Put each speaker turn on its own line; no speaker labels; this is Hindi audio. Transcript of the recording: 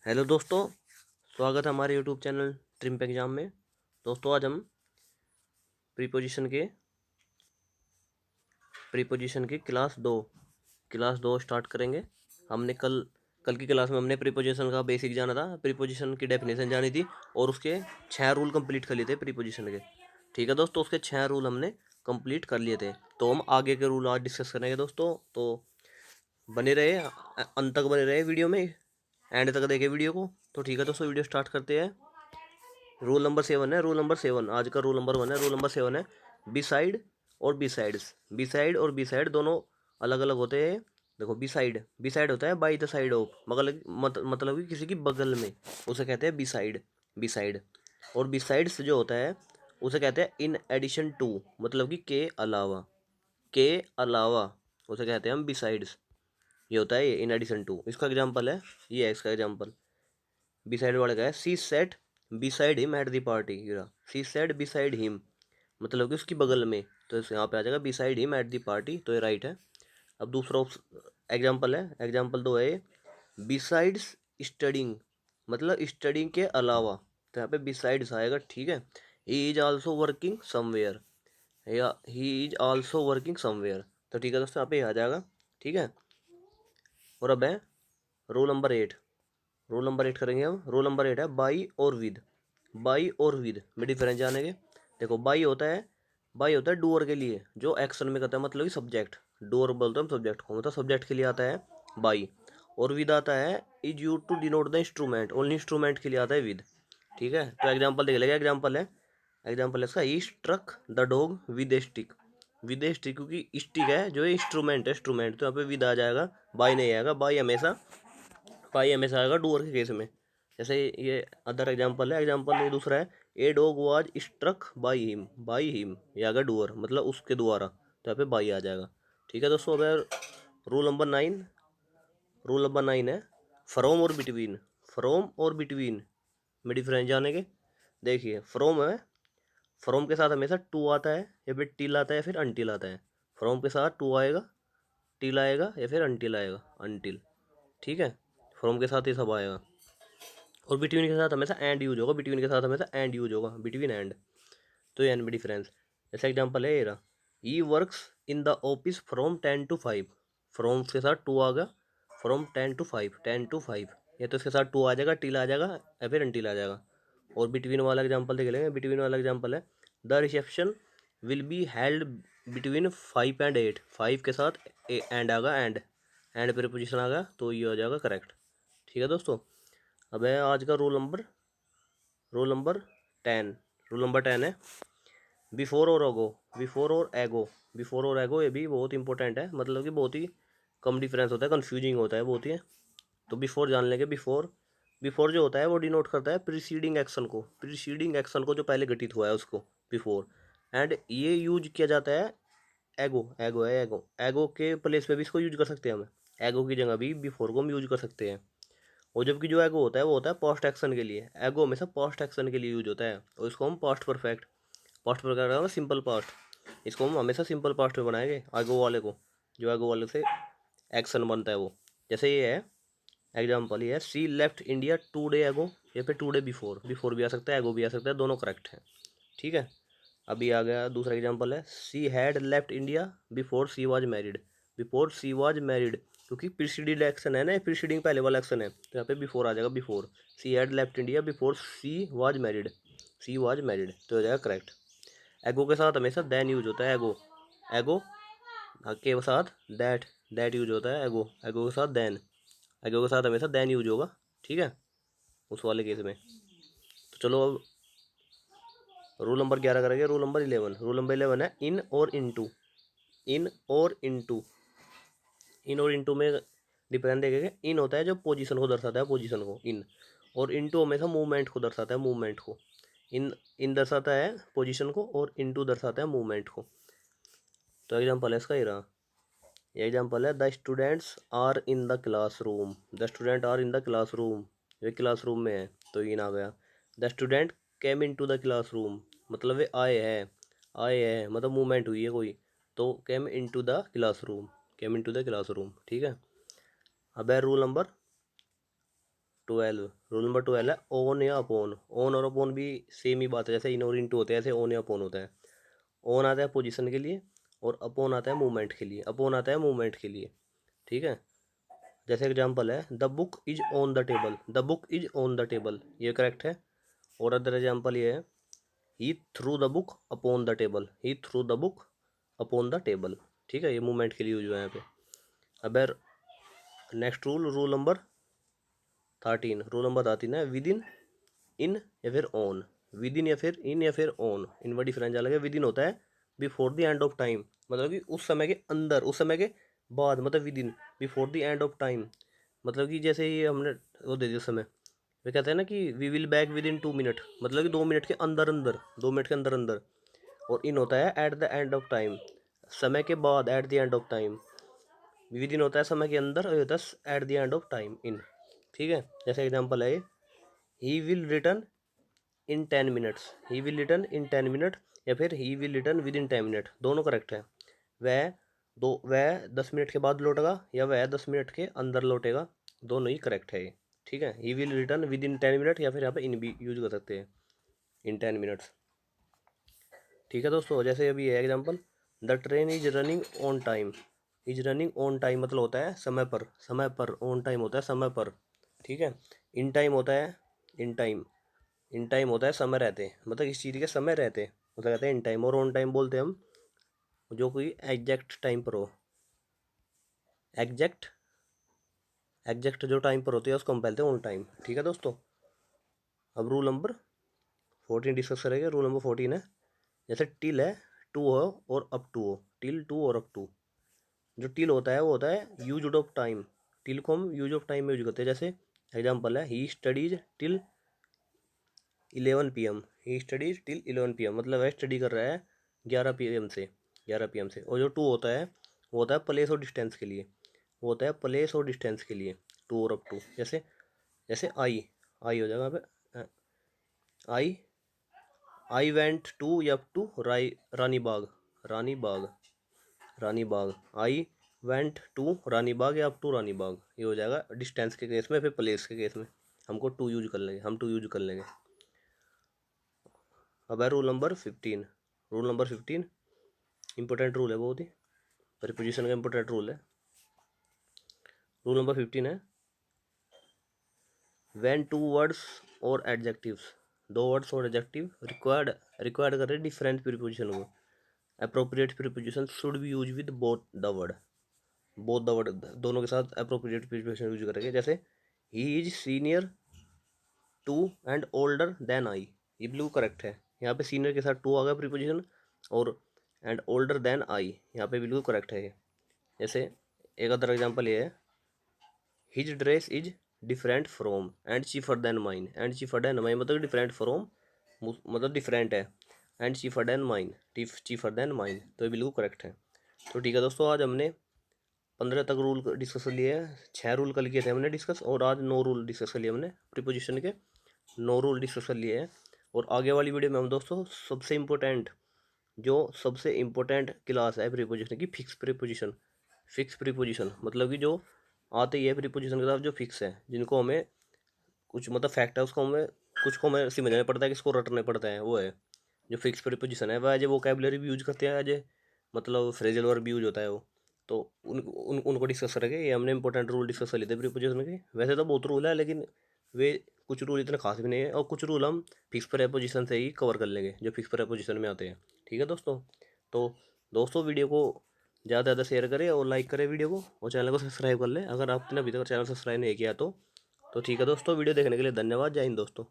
हेलो दोस्तों, स्वागत है हमारे यूट्यूब चैनल ट्रिम्प एग्जाम में। दोस्तों आज हम प्रीपोजिशन की क्लास दो स्टार्ट करेंगे। हमने कल कल की क्लास में हमने प्रीपोजिशन का बेसिक जाना था, प्रीपोजिशन की डेफिनेशन जानी थी और उसके 6 रूल कंप्लीट कर लिए थे प्रीपोजिशन के। ठीक है दोस्तों, उसके 6 रूल हमने कंप्लीट कर लिए थे। तो हम आगे के रूल आज डिस्कस करेंगे दोस्तों। तो बने रहे, अंत तक बने रहे वीडियो में, एंड तक देखे वीडियो को। तो ठीक है दोस्तों, वीडियो स्टार्ट करते हैं। रूल नंबर 7 है, रूल नंबर 7 आज का रूल नंबर 1 है। रूल नंबर 7 है बिसाइड और बिसाइड्स। बिसाइड और बिसाइड दोनों अलग अलग होते हैं। देखो, बिसाइड बिसाइड होता है बाई द साइड ऑफ, मतलब कि किसी की बगल में, उसे कहते हैं बिसाइड। बिसाइड और बिसाइड्स जो होता है उसे कहते हैं इन एडिशन टू, मतलब कि के अलावा उसे कहते हैं हम बिसाइड्स। ये होता है ये इन एडिशन टू। इसका एग्जांपल है, ये है इसका एग्जांपल। बिसाइड वाले का है she sat beside him at the party. She sat beside him, मतलब कि उसकी बगल में। तो यहाँ पे आ जाएगा beside him at the party, तो ये राइट है। अब दूसरा एग्जाम्पल है, एग्जाम्पल 2 है बिसाइड्स स्टडिंग, मतलब स्टडिंग के अलावा। तो यहाँ पे बिसाइड्स आएगा, ठीक है। He is also working somewhere, या he is also working somewhere. तो ठीक है दोस्तों, यहाँ पे आ जाएगा, ठीक है। और अब है रूल नंबर 8। रूल नंबर 8 करेंगे हम। रूल नंबर 8 है बाई और विद। बाई और विद में डिफरेंस जानेंगे। देखो, बाई होता है डूअर के लिए, जो एक्शन में करता है, मतलब कि सब्जेक्ट। डूअर बोलते हैं हम सब्जेक्ट को, मतलब सब्जेक्ट के लिए आता है बाई। और विद आता है is used to denote the instrument, only instrument के लिए आता है विद। ठीक है, तो एग्जाम्पल देख लेगा। एग्जाम्पल है इसका, he struck the dog with a stick. With a stick, क्योंकि स्टिक है जो इंस्ट्रूमेंट है, इंस्ट्रूमेंट, तो यहाँ पे विद आ जाएगा, बाई नहीं आएगा। बाई हमेशा आएगा डूअर के केस में। जैसे ये अदर एग्जांपल है, एग्जांपल ये दूसरा है, a dog was struck by him, ये आएगा डूअर, मतलब उसके द्वारा, तो यहाँ पे बाई आ जाएगा। ठीक है दोस्तों, अगर रूल नंबर 9। रूल नंबर 9 है फ्रॉम और बिटवीन। फ्रॉम और बिटवीन में डिफरेंस जानेंगे। देखिए, फ्रॉम है, फ्रॉम के साथ हमेशा टू आता है, या फिर टिल आता है, या फिर अनटिल आता है। फ्रॉम के साथ टू आएगा, टिल आएगा, या फिर अनटिल आएगा, अनटिल। ठीक है, फ्रॉम के साथ ये सब आएगा। और बिटवीन के साथ हमेशा एंड यूज होगा, बिटवीन के साथ हमेशा एंड यूज होगा, बिटवीन एंड। तो ये एन में डिफरेंस। जैसे एग्जांपल है ये रहा, he works in the office from 10 to 5। From के साथ टू आ गया, फ्रॉम 10 to 5, 10 to 5। ये तो इसके साथ टू आ जाएगा, टिल आ जाएगा, या फिर अनटिल आ जाएगा। और बिटवीन वाला एग्जाम्पल देख लेंगे। बिटवीन वाला एग्जाम्पल है the reception will be held between 5 and 8। 5 के साथ एंड आ गया, एंड प्रीपोजिशन आ गया, तो ये हो जाएगा करेक्ट। ठीक है दोस्तों, अब है आज का रूल नंबर 10। रूल नंबर 10 है बिफोर और अगो। बिफोर और एगो ये भी बहुत इंपॉर्टेंट है, मतलब कि बहुत ही कम डिफरेंस होता है, कन्फ्यूजिंग होता है बहुत ही। तो बिफोर जान लेंगे। बिफोर जो होता है वो डिनोट करता है प्रीसीडिंग एक्शन को जो पहले घटित हुआ है उसको, बिफोर। एंड ये यूज किया जाता है एगो के प्लेस पे भी इसको यूज कर सकते हैं हम। एगो की जगह भी बिफोर को हम यूज कर सकते हैं। और जबकि जो एगो होता है वो होता है पोस्ट एक्शन के लिए। एगो हमेशा पोस्ट एक्शन के लिए यूज होता है, और इसको हम पास्ट परफेक्ट का सिंपल पास्ट, इसको हम हमेशा सिंपल पास्ट में बनाएंगे एगो वाले को, जो एगो वाले से एक्शन बनता है वो। जैसे ये है एग्जाम्पल, ये है सी लेफ्ट इंडिया 2 डे एगो, या फिर 2 डे बिफोर। बिफोर भी आ सकता है, एगो भी आ सकता है, दोनों करेक्ट है। ठीक है, अभी आ गया दूसरा एग्जाम्पल है she had left India before she was married. Before she was married, क्योंकि प्रीसीडिंग एक्शन है ना, प्रीसीडिंग पहले वाला एक्शन है, तो यहाँ पे बिफोर आ जाएगा, before. She had left India before she was married, she was married, तो हो जाएगा करेक्ट। एगो के साथ हमेशा देन यूज होता है। एगो एगो के साथ दैट यूज होता है। एगो के साथ देन, एगो के साथ हमेशा देन यूज होगा। ठीक है, उस वाले केस में। तो चलो अब रूल नंबर 11 करेंगे। रूल नंबर 11 है इन और इनटू। इन और इनटू इन और इनटू में डिफरेंस देखेंगे। इन होता है जो पोजीशन को दर्शाता है, पोजीशन को, इन। और इनटू हमेशा मूवमेंट को दर्शाता है, मूवमेंट को। इन इन दर्शाता है पोजीशन को, और इनटू दर्शाता है मूवमेंट को। तो एग्जांपल है इसका, ये रहा। ये एग्जांपल है the students are in the classroom. The student are in the classroom, ये क्लासरूम में है, तो इन आ गया। The student came into the classroom, मतलब वे आए हैं, मतलब मूवमेंट हुई है कोई, तो came into the classroom, came into the classroom. ठीक है, अब है 12, रूल नंबर 12 है ऑन या अपोन। ऑन और अपोन भी सेम ही बात है, जैसे इन और इनटू होते हैं ऐसे ऑन या अपोन होता है। ऑन आता है पोजीशन के लिए और अपोन आता है मूवमेंट के लिए। अपोन आता है मूवमेंट के लिए, ठीक है। जैसे एग्जांपल है the book is on the table, the book is on the table, ये करेक्ट है। और अदर एग्जांपल ये है he threw the book upon the table, he threw the book upon the table, ठीक है। ये मूवमेंट के लिए यूज हुआ है यहाँ पे। अब next rule, rule number 13, rule number 13 है विद इन, इन या फिर ऑन। विद इन या फिर इन या फिर ऑन, इनमें डिफरेंस अलग है। विद इन होता है before the end of time, मतलब कि उस समय के अंदर, उस समय के बाद, मतलब with in before the end of time, मतलब कि जैसे ये हमने वो दे दिया समय, वे कहते हैं ना कि we will back within 2 minute, मतलब कि 2 मिनट के अंदर अंदर, 2 मिनट के अंदर अंदर। और इन होता है at the end of time, समय के बाद, at the end of time. Within होता है समय के अंदर और ये होता है at the end of time, in, ठीक है। जैसे एग्जांपल है he will return in 10 minutes, he will return in 10 minute या फिर he will return within 10 minute, दोनों करेक्ट है। वह 10 मिनट के बाद लौटेगा या वह 10 मिनट के अंदर लौटेगा, दोनों ही करेक्ट है ये, ठीक है। He will return within 10 minute या फिर यहाँ पे इन भी यूज कर सकते हैं, इन 10 मिनट्स, ठीक है दोस्तों। जैसे अभी है example the train is running on time, is running on time मतलब होता है समय पर, समय पर। ऑन टाइम होता है समय पर, ठीक है। इन टाइम होता है, इन टाइम, इन टाइम होता है समय रहते, मतलब इस चीज़ के समय रहते, मतलब कहते हैं इन टाइम। और ऑन टाइम बोलते हैं हम जो कोई एग्जैक्ट टाइम पर हो, एग्जैक्ट, एग्जैक्ट जो टाइम पर होती है उसको हम बोलते हैं ऑन टाइम, ठीक है दोस्तों। अब रूल नंबर 14 डिस्कस करेंगे। रूल नंबर 14 है जैसे टिल है टू हो और अप टू हो, टिल टू और अप टू। जो टिल होता है वो होता है यूज ऑफ टाइम, टिल को हम यूज ऑफ टाइम में यूज करते हैं। जैसे एग्जांपल है he studies till 11 PM, he studies till 11 PM, मतलब वह स्टडी कर रहा है 11 PM से, 11 PM से। और जो टू होता है वो होता है प्लेस और डिस्टेंस के लिए, वो होता है प्लेस और डिस्टेंस के लिए, टू और अप टू। जैसे जैसे आई, आई हो जाएगा पे आई, आई वेंट टू या up to Rani Bagh, Rani Bagh, Rani Bagh. I went to Rani Bagh या अप टू रानी बाग, ये हो जाएगा डिस्टेंस के केस में। फिर प्लेस के केस में हमको टू यूज कर लेंगे, हम टू यूज कर लेंगे। अब है rule number 15, rule number 15 important rule है बहुत ही, प्रीपोजिशन का इंपॉर्टेंट रूल है। रूल नंबर 15 है व्हेन टू वर्ड्स और एडजेक्टिव्स, दो वर्ड्स और एडजेक्टिव रिक्वायर्ड कर रहे डिफरेंट प्रीपोजिशन को, appropriate preposition should be used with both the word, दोनों के साथ अप्रोप्रिएट प्रीपोजिशन यूज करेंगे। जैसे he is senior to and older than I, ये बिल्कुल करेक्ट है। यहाँ पे सीनियर के साथ टू आ गया प्रीपोजिशन, और एंड ओल्डर देन आई यहाँ पे बिल्कुल करेक्ट है ये। जैसे एक अदर एग्जांपल ये है his dress is different from and cheaper than mine, and cheaper than mine मतलब डिफरेंट फ्रॉम, मतलब डिफरेंट है, and cheaper than mine, cheaper than mine, तो ये बिल्कुल करेक्ट है। तो ठीक है दोस्तों, आज हमने 15 तक रूल डिस्कस कर लिए हैं। 6 रूल कल किए थे हमने डिस्कस, और आज 9 रूल डिस्कस कर लिए हमने प्रीपोजिशन के, 9 रूल डिस्कस कर लिए हैं। और आगे वाली वीडियो में हम दोस्तों सबसे इम्पोर्टेंट, जो सबसे इम्पोर्टेंट क्लास है प्रीपोजिशन की, फिक्स प्रीपोजिशन। फिक्स प्रीपोजिशन मतलब कि जो आते ही है प्रीपोजिशन के साथ जो फिक्स है, जिनको हमें कुछ मतलब फैक्ट है उसको हमें, कुछ को हमें समझना पड़ता है, किसको रटना पड़ता है, वो है जो फिक्स प्रीपोजिशन है। वह एज ए वोकैबुलरी भी यूज करते हैं, एज ए मतलब फ्रेजल वर्ब भी यूज होता है वो। तो उनको डिस्कस करेंगे। ये हमने इंपॉर्टेंट रूल डिस्कस कर लेते हैं प्रीपोजिशन के। वैसे तो बहुत रूल है, लेकिन वे कुछ रूल इतने खास भी नहीं है, और कुछ रूल हम फिक्स प्रीपोजिशन से ही कवर कर लेंगे जो फिक्स प्रीपोजिशन में आते हैं, ठीक है दोस्तों। तो दोस्तों वीडियो को ज़्यादा से ज़्यादा शेयर करें और लाइक करें वीडियो को, और चैनल को सब्सक्राइब कर लें अगर आपने अभी तक चैनल सब्सक्राइब नहीं किया तो ठीक है दोस्तों, वीडियो देखने के लिए धन्यवाद। जय हिंद दोस्तों।